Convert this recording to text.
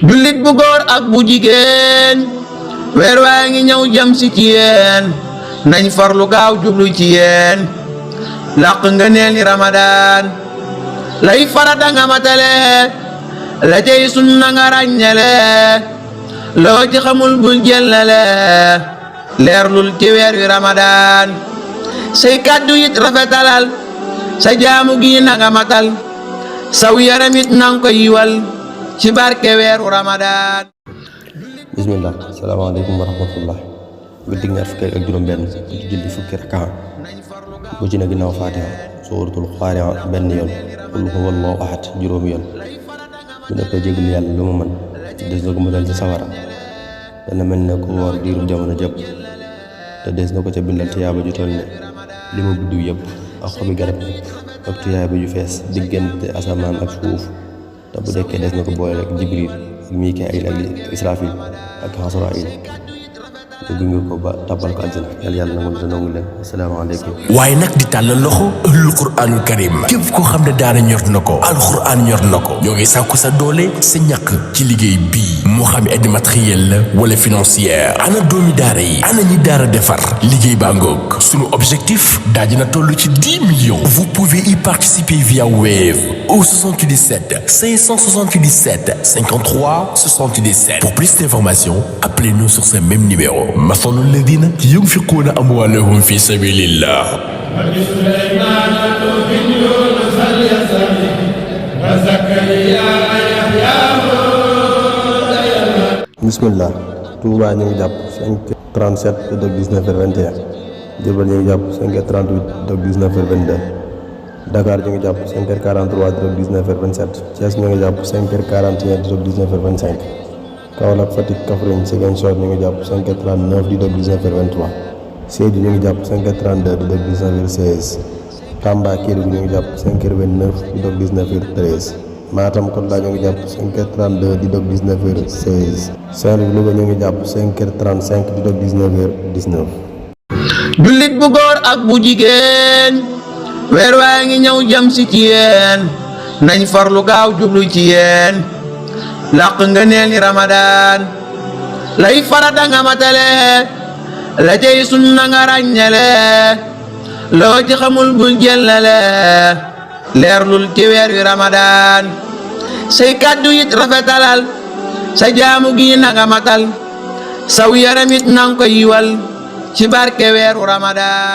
jullit bu góor ak bu jigéen weer waa ngi ñëw jëm si ci yéen nañ farlu gaaw jublu ci yéen làq nga neel ni Ramadan lay farata nga matale la cey sunna nga ràññale loo ci xamul bul jëllale leerlul ci weer wi Ramadan say kàddu it rafetalal sa jaamu gi na nga matal saw yaramit nang ko yiwal ci barke weeru Ramadan. bismillah salaamaaleykum wa rahmatullah guddi ñaar fukki ak juróom benn ci julli fukki rakaa bu ci ne ginnaaw Faatiha suuratul Qaari'a benn yoon qul huwa allahu ahad juróomi yoon bu nekkee jégalu yàlla lu mu mën des na ko mu dal ci sawara dana mel ne ku woor diiru jamono jëpp te des na ko ca bindal tiyaaba ju toll ne li mu biddiw yëpp ak xobi garab ak tiyaaba ju fees diggante asamaan ak suuf te bu dekkee des na ko boole rek Jibril ak Mikaayil ak Israfil ak Asraayil te gunge ko ba tàbbal ko àjjana yàlla nangul te nangu leen asalaamaaleykum. waaye nag di tàllal loxo ëllëg Qur'aanul Karim képp koo xam ne daara ñor na ko alxuraan ñor na ko ñoo ngi sàkku sa doole sa ñàkk ci liggéey bii moo xam aide matérielle la wala financière ana doomi daara yi ana ñi daara defar liggéey baa ngoog sunu objectif daa dina toll ci 10 millions. Vous pouvez y participer via Wave au 77 577 53 77. Pour plus d'informations, appelez-nous sur ce même numéro. مثل الذين ينفقون أموالهم في سبيل الله. bismillah Touba ñu ngi jàpp 5h37 dog 19h21 Diourbel ñu ngi jàpp 5h38 dog 19h22 Dakar ñu ngi jàpp 5h43 dog 19h27 Thiès ñu ngi jàpp 5h41 dog 19h25 Kaolack Fatick Kaffrine Ziguinchor ñu ngi jàpp 5h39 di dog 19h23 Sédhiou ñu ngi jàpp 5h32 di dog 19h16 Tamba Kédougou ñu ngi jàpp 5h29 di dog 19h13 Matam Kolda ñu ngi jàpp 5h32 di dog 19h16 Saint-Louis Louga ñu ngi jàpp 5h35 di dog 19h19. jullit bu góor ak bu jigéen weer waa ngi ñëw jëm si ci yéen nañ farlu gaaw jublu ci yéen làq nga neel ni Ramadan lay farata nga matale la cey sunna nga ràññale loo ci xamul bul jëllale leerlul ci weer wi Ramadan say kàddu it rafetalal sa jaamu gi na nga matal saw yaramit nang ko yiwal ci barke weeru Ramadan.